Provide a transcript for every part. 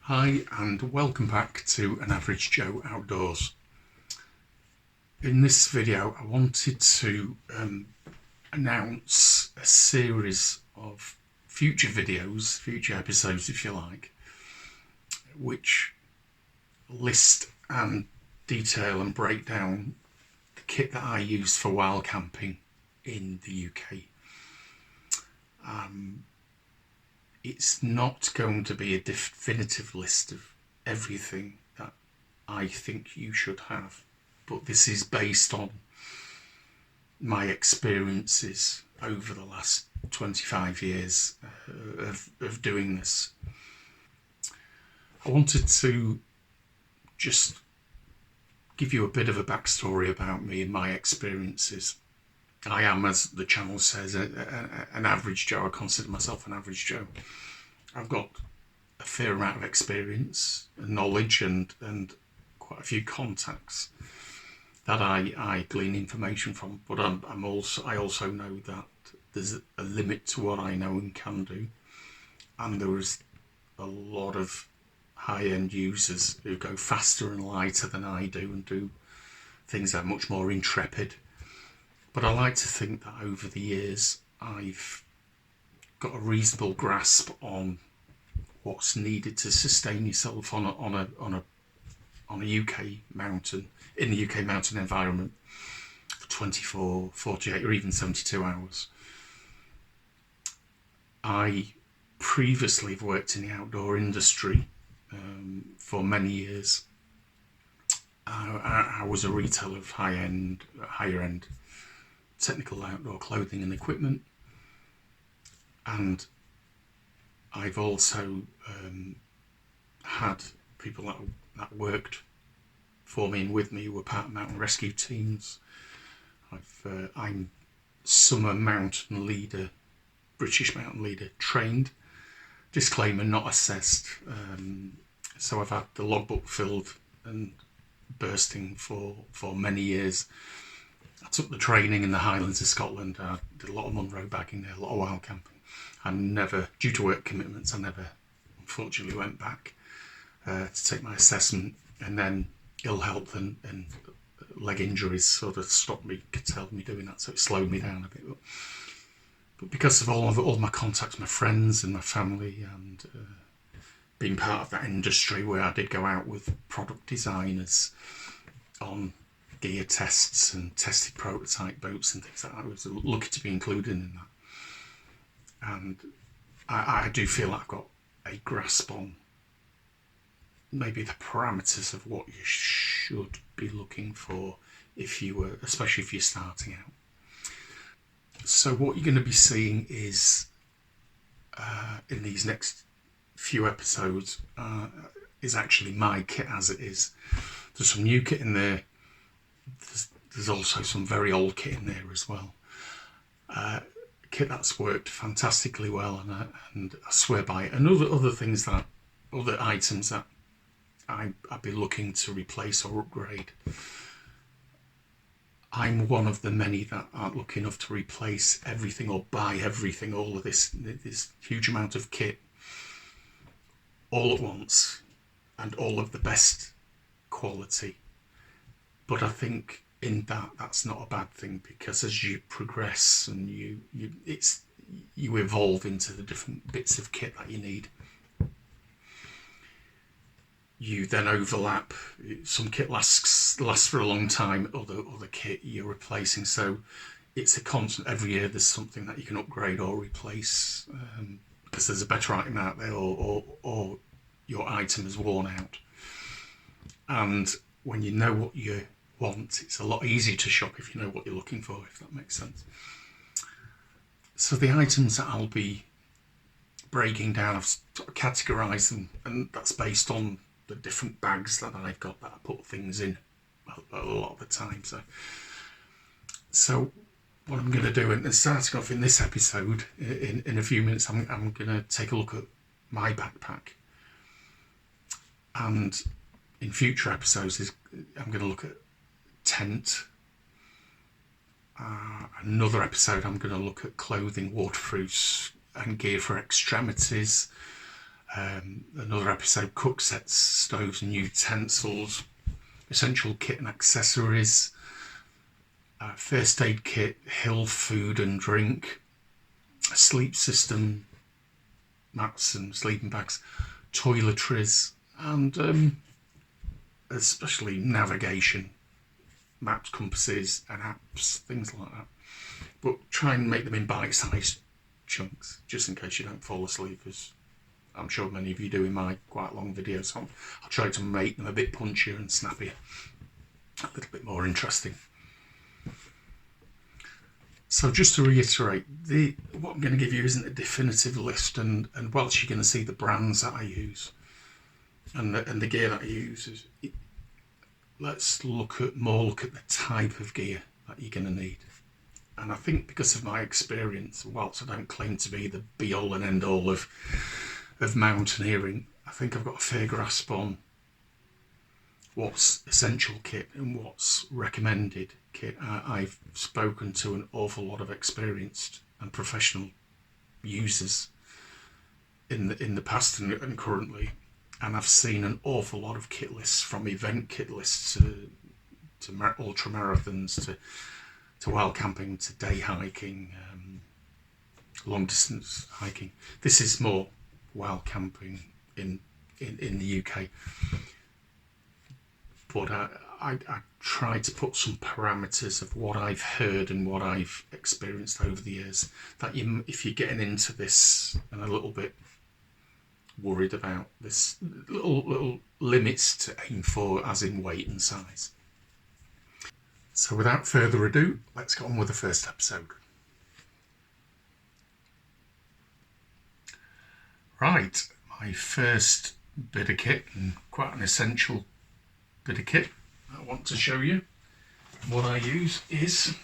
Hi and welcome back to An Average Joe Outdoors. In this video I wanted to announce a series of future videos, future episodes if you like, which list and detail and break down the kit that I use for wild camping in the UK. It's not going to be a definitive list of everything that I think you should have, but this is based on my experiences over the last 25 years of doing this. I wanted to just give you a bit of a backstory about me and my experiences. I am, as the channel says, an average Joe. I consider myself an average Joe. I've got a fair amount of experience and knowledge and quite a few contacts that I glean information from, but I also know that there's a limit to what I know and can do, and there is a lot of high-end users who go faster and lighter than I do and do things that are much more intrepid. But I like to think that over the years I've got a reasonable grasp on what's needed to sustain yourself on a UK mountain, in the UK mountain environment for 24, 48 or even 72 hours. I previously have worked in the outdoor industry for many years. I was a retailer of higher end technical outdoor clothing and equipment, and I've also had people that worked for me and with me who were part of mountain rescue teams. I'm summer mountain leader, British mountain leader trained, disclaimer not assessed, so I've had the logbook filled and bursting for many years. I took the training in the Highlands of Scotland. I did a lot of Munro bagging there, a lot of wild camping. I never, due to work commitments, I never unfortunately went back to take my assessment, and then ill health and leg injuries sort of stopped me, curtailed me doing that, so it slowed me down a bit. But because of all my contacts, my friends and my family, and being part of that industry where I did go out with product designers on gear tests and tested prototype boats and things like that, I was lucky to be included in that. And I do feel I've got a grasp on maybe the parameters of what you should be looking for especially if you're starting out. So what you're going to be seeing is in these next few episodes is actually my kit as it is. There's some new kit in there. There's also some very old kit in there as well. Kit that's worked fantastically well, and I swear by it. And other items that I'd be looking to replace or upgrade. I'm one of the many that aren't lucky enough to replace everything or buy everything, all of this huge amount of kit all at once, and all of the best quality. But I think in that's not a bad thing, because as you progress and you evolve into the different bits of kit that you need, you then overlap. Some kit lasts for a long time, other kit you're replacing, so it's a constant. Every year there's something that you can upgrade or replace, because there's a better item out there, or your item is worn out. And when you know what you want, it's a lot easier to shop if you know what you're looking for, if that makes sense. So the items that I'll be breaking down, I've categorised them, and that's based on the different bags that I've got that I put things in a lot of the time. So what I'm going to do, and starting off in this episode, in a few minutes, I'm going to take a look at my backpack, and in future episodes I'm going to look at tent. Another episode I'm going to look at clothing, waterproofs and gear for extremities, Another episode, cook sets, stoves and utensils, essential kit and accessories, first aid kit, Hill food and drink, sleep system, mats and sleeping bags, toiletries, and especially navigation, maps, compasses and apps, things like that. But try and make them in bite-sized chunks, just in case you don't fall asleep, as I'm sure many of you do in my quite long videos. So I'll try to make them a bit punchier and snappier, a little bit more interesting. So just to reiterate, what I'm going to give you isn't a definitive list, and whilst you're going to see the brands that I use and the gear that I use, let's look at the type of gear that you're going to need. And I think because of my experience, whilst I don't claim to be the be-all and end-all of mountaineering, I think I've got a fair grasp on what's essential kit and what's recommended kit. I've spoken to an awful lot of experienced and professional users in the past and currently, and I've seen an awful lot of kit lists, from event kit lists to ultra marathons to wild camping to day hiking, long distance hiking. This is more wild camping in the UK. But I tried to put some parameters of what I've heard and what I've experienced over the years, that if you're getting into this and a little bit worried about this, little limits to aim for, as in weight and size. So without further ado, let's get on with the first episode. Right, my first bit of kit, and quite an essential bit of kit I want to show you. What I use is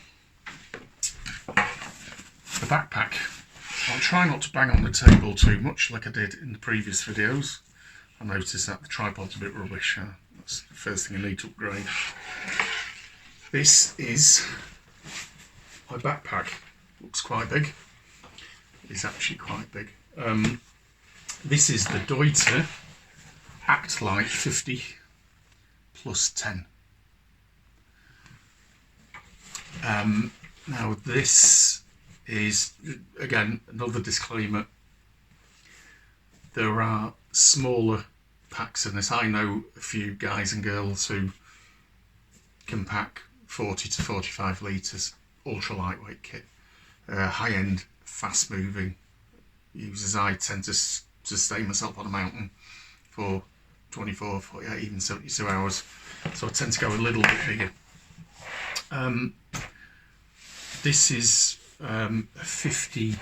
the backpack. I'll try not to bang on the table too much like I did in the previous videos. I noticed that the tripod's a bit rubbish. That's the first thing I need to upgrade. This is my backpack. Looks quite big. It's actually quite big. This is the Deuter Actlight 50 plus 10. Now this is, again, another disclaimer. There are smaller packs in this. I know a few guys and girls who can pack 40 to 45 litres, ultra lightweight kit, high-end, fast-moving users. I tend to sustain myself on a mountain for 24, 48, even 72 hours, so I tend to go a little bit bigger. This is a 50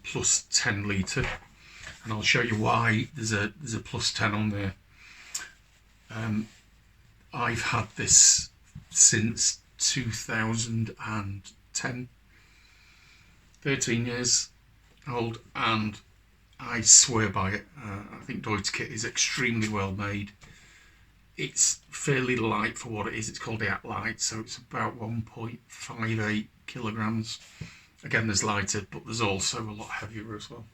plus 10 litre, and I'll show you why there's a plus 10 on there. I've had this since 2010, 13 years old, and I swear by it. I think Deuter kit is extremely well made. It's fairly light for what it is. It's called the Actlight, so it's about 1.58 kilograms. Again, there's lighter, but there's also a lot heavier as well.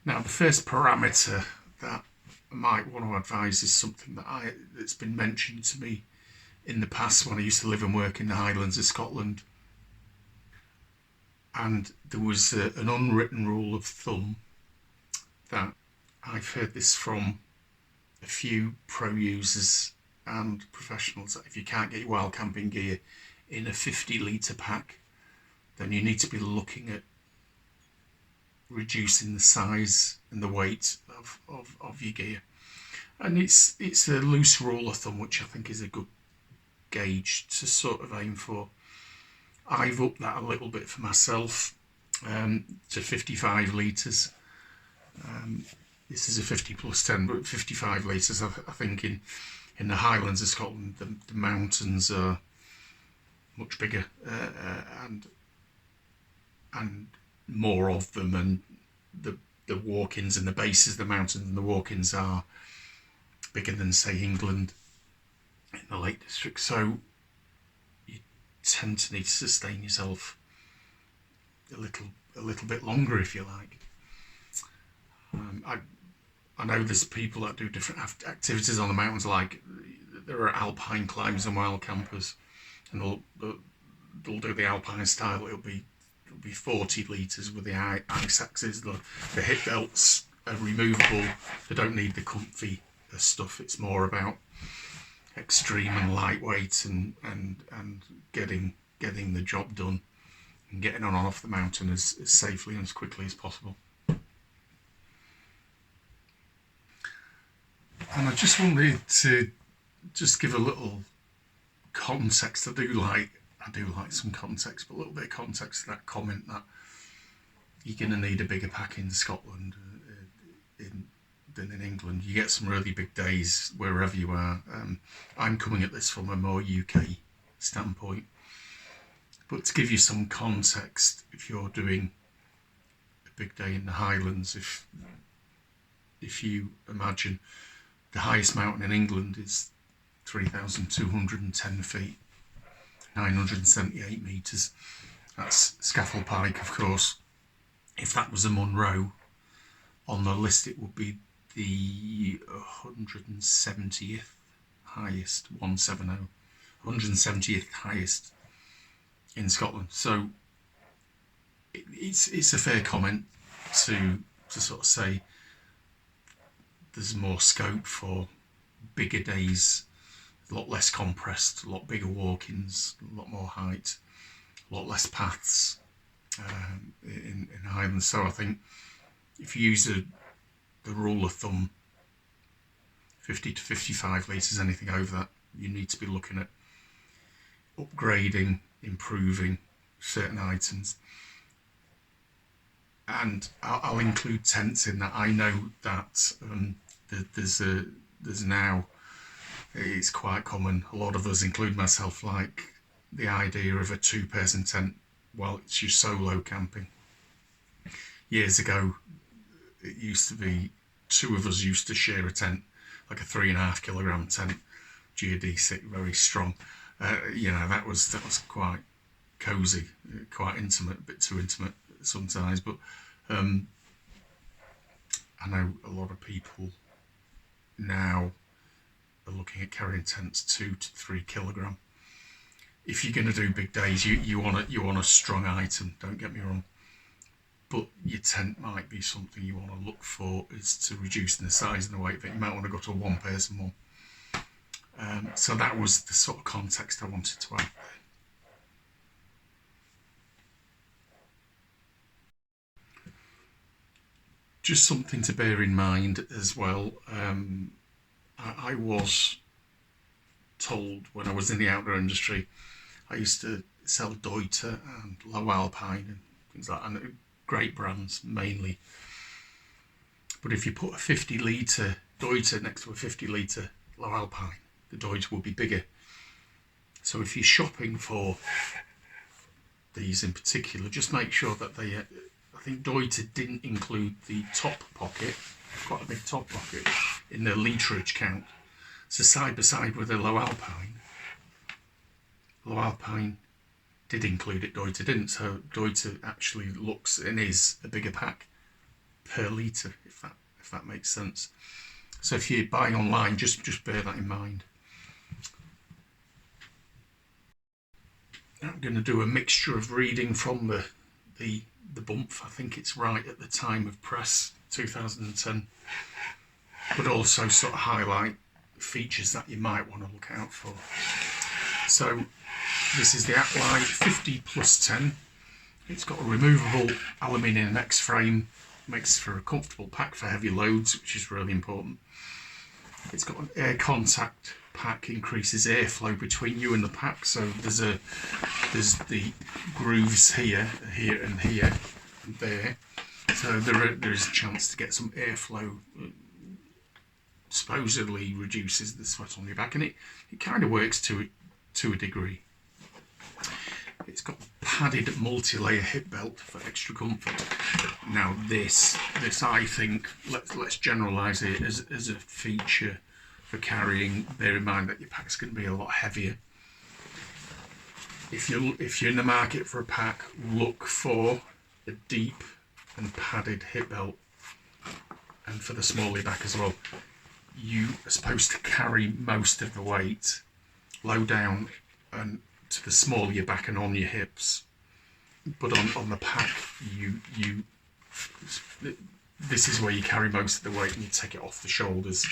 Now, the first parameter that I might want to advise is something that's been mentioned to me in the past when I used to live and work in the Highlands of Scotland. And there was an unwritten rule of thumb that I've heard this from a few pro users and professionals, that if you can't get your wild camping gear in a 50 litre pack, then you need to be looking at reducing the size and the weight of your gear. And it's a loose rule of thumb, which I think is a good gauge to sort of aim for. I've upped that a little bit for myself to 55 litres. This is a 50 plus 10, but 55 litres. I think in the Highlands of Scotland, the mountains are much bigger and more of them, and the walk-ins and the bases of the mountains and the walk-ins are bigger than, say, England in the Lake District. So you tend to need to sustain yourself a little bit longer, if you like. I know there's people that do different activities on the mountains, like there are alpine climbers and wild campers, and they'll do the alpine style. It'll be 40 litres with the ice axes. The hip belts are removable. They don't need the comfy stuff. It's more about extreme and lightweight and getting the job done and getting on and off the mountain as safely and as quickly as possible. And I just wanted to just give a little context. I do like some context, but a little bit of context to that comment that you're going to need a bigger pack in Scotland than in England. You get some really big days wherever you are. I'm coming at this from a more UK standpoint, but to give you some context, if you're doing a big day in the Highlands, if you imagine the highest mountain in England is 3,210 feet, 978 metres. That's Scafell Pike, of course. If that was a Munro, on the list it would be the 170th highest, 170th highest in Scotland. So it's a fair comment to sort of say there's more scope for bigger days, a lot less compressed, a lot bigger walk-ins, a lot more height, a lot less paths in Highlands. So I think if you use the rule of thumb, 50 to 55 litres, anything over that, you need to be looking at upgrading, improving certain items. And I'll include tents in that. I know that there's now, it's quite common, a lot of us, include myself, like the idea of a 2-person tent while it's your solo camping. Years ago, it used to be 2 of us used to share a tent, like a 3.5 kilogram tent, geodesic, very strong. That was quite cosy, quite intimate, a bit too intimate sometimes. But I know a lot of people now are looking at carrying tents 2 to 3 kilogram. If you're going to do big days, you want a strong item. Don't get me wrong, but your tent might be something you want to look for, is to reducing the size and the weight. That you might want to go to a 1-person one. So that was the sort of context I wanted to add there. Just something to bear in mind as well. I was told when I was in the outdoor industry, I used to sell Deuter and Low Alpine and things like that, and great brands mainly. But if you put a 50-litre Deuter next to a 50-litre Low Alpine, the Deuter will be bigger. So if you're shopping for these in particular, just make sure that they, I think Deuter didn't include the top pocket, quite a big top pocket, in the literage count. So side by side with the Low Alpine did include it, Deuter didn't. So Deuter actually looks and is a bigger pack per litre, if that makes sense. So if you're buying online, just bear that in mind. Now I'm going to do a mixture of reading from the BUMF. I think it's right at the time of press, 2010, but also sort of highlight features that you might want to look out for. So this is the Atlite 50+10. It's got a removable aluminium X-frame, makes for a comfortable pack for heavy loads, which is really important. It's got an air contact pack, increases airflow between you and the pack. So there's the grooves here, and here, and there. So there is a chance to get some airflow. Supposedly reduces the sweat on your back, and it kind of works to a degree. It's got padded multi-layer hip belt for extra comfort. Now this I think, let's generalise it as a feature for carrying. Bear in mind that your pack's going to be a lot heavier. If you're in the market for a pack, look for a deep and padded hip belt. and for the smaller back as well, you are supposed to carry most of the weight low down and to the small of your back and on your hips. But on the pack, this is where you carry most of the weight and you take it off the shoulders.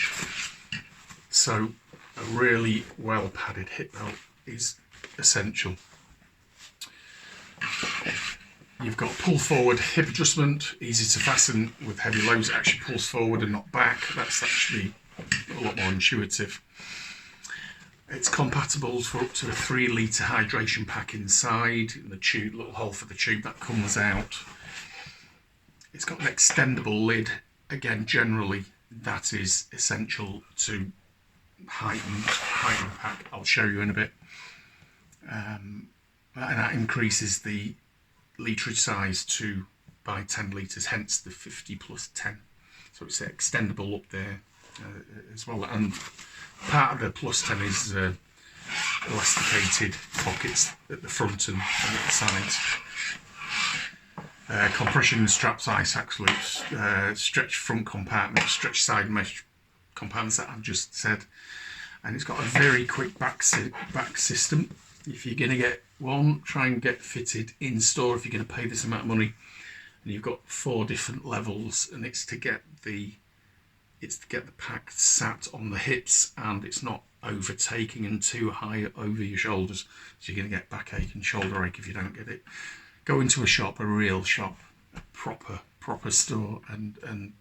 So a really well padded hip belt is essential. You've got pull forward hip adjustment, easy to fasten with heavy loads. It actually pulls forward and not back. That's actually a lot more intuitive. It's compatible for up to a 3 litre hydration pack inside, and the tube, little hole for the tube that comes out. It's got an extendable lid. Again, generally that is essential to heighten the pack. I'll show you in a bit. And that increases the litrage size by 10 litres, hence the 50 plus 10. So it's extendable up there as well. And part of the plus 10 is elasticated pockets at the front and at the sides. Compression straps, ice axe loops, stretch front compartment, stretch side mesh compartments that I've just said. And it's got a very quick back system. If you're going to get one, try and get fitted in store if you're going to pay this amount of money. And you've got 4 different levels, and it's to get the pack sat on the hips and it's not overtaking and too high over your shoulders, so you're going to get backache and shoulder ache if you don't get it. Go into a shop, a real shop, a proper store, and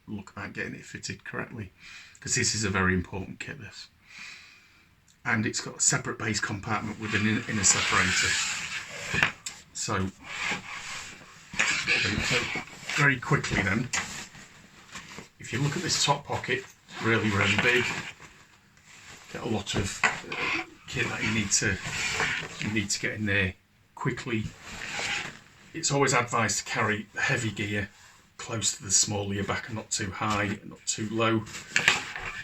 look about getting it fitted correctly, because this is a very important kit, this. And it's got a separate base compartment with an inner separator. So very quickly then, if you look at this top pocket, really big, get a lot of kit that you need to get in there quickly. It's always advised to carry heavy gear close to the small of your back and not too high and not too low.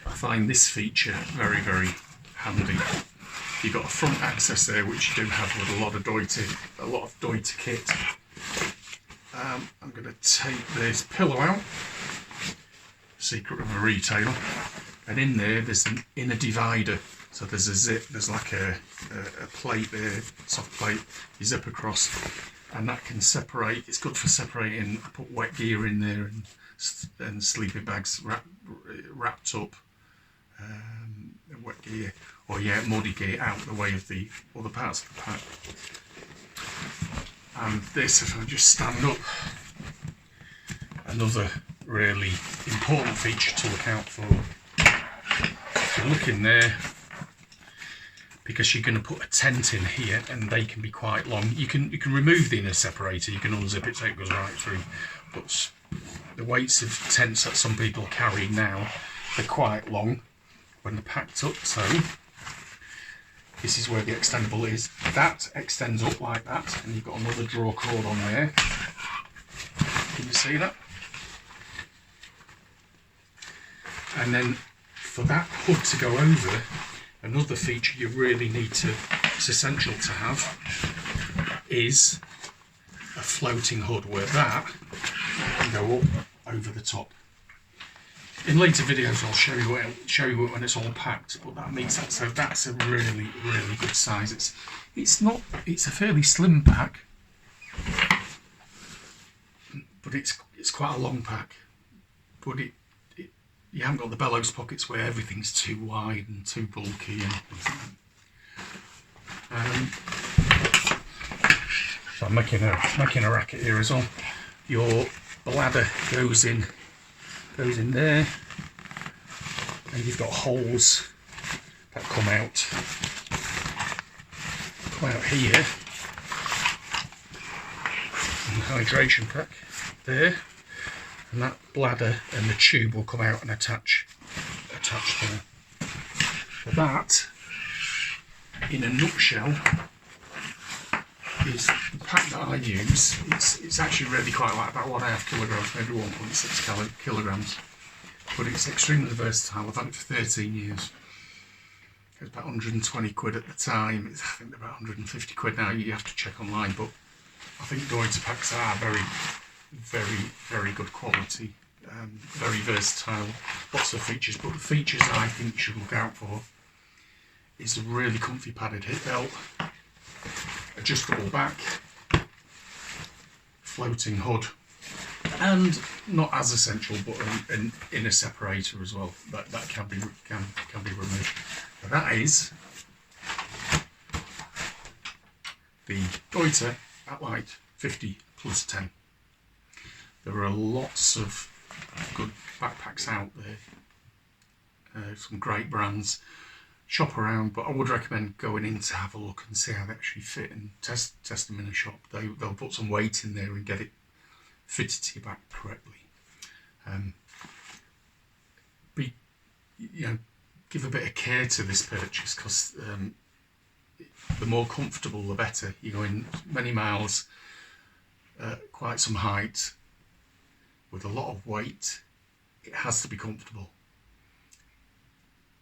I find this feature very handy. You've got a front access there, which you do have with a lot of Deuter kit. I'm going to take this pillow out, secret of a retailer, and in there's an inner divider. So there's a zip, there's like a plate there, soft plate, you zip across, and that can separate. It's good for separating. I put wet gear in there and sleeping bags wrapped up, wet gear, or muddy gear out of the way of the other parts of the pack. And this, if I just stand up, another really important feature to look out for. If you look in there, because you're going to put a tent in here and they can be quite long. You can remove the inner separator, you can unzip it so it goes right through, but the weights of tents that some people are carrying now, they're quite long when they're packed up. So this is where the extendable is. That extends up like that, and you've got another draw cord on there. Can you see that? And then for that hood to go over, another feature you really need to, it's essential to have, is a floating hood where that can go up over the top. In later videos I'll show you when it's all packed, but that makes it so that's a really good size. It's a fairly slim pack, but it's quite a long pack. But you haven't got the bellows pockets where everything's too wide and too bulky. So I'm making a racket here as well. Your bladder goes in there, and you've got holes that come out here. And the hydration pack there. And that bladder and the tube will come out and attach there. But that, in a nutshell, is the pack that I use. It's actually really quite light, about 1.5 kilograms, maybe 1.6 kilograms. But it's extremely versatile. I've had it for 13 years. It was about 120 quid at the time. I think they're about 150 quid now. You have to check online, but I think Deuter packs are very good quality very versatile, lots of features, but the features I think you should look out for is a really comfy padded hip belt, adjustable back, floating hood, and not as essential, but an inner separator as well. That can be removed. Now that is the Deuter Athlite 50 plus 10. There are lots of good backpacks out there, some great brands. Shop around, but I would recommend going in to have a look and see how they actually fit and test them in a shop. They'll put some weight in there and get it fitted to your back correctly. Give a bit of care to this purchase, because the more comfortable the better. You're going many miles, quite some height, with a lot of weight. It has to be comfortable.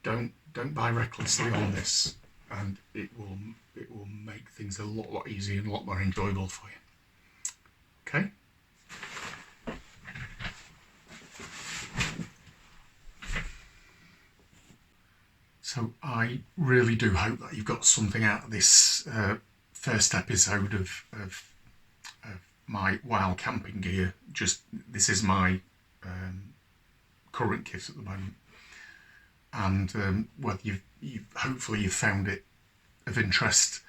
Don't buy recklessly on this, and it will make things a lot easier and a lot more enjoyable for you. Okay. So I really do hope that you've got something out of this first episode of my wild camping gear. This is my current kit at the moment, and whether hopefully you've found it of interest,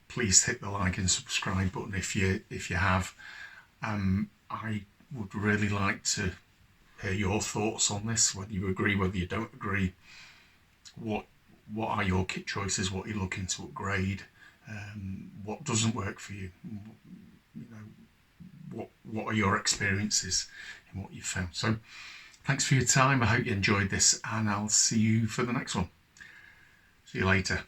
please hit the like and subscribe button if you have. I would really like to hear your thoughts on this, whether you agree, whether you don't agree. What are your kit choices? What are you looking to upgrade? What doesn't work for you? What are your experiences and what you've found? So thanks for your time. I hope you enjoyed this, and I'll see you for the next one. See you later.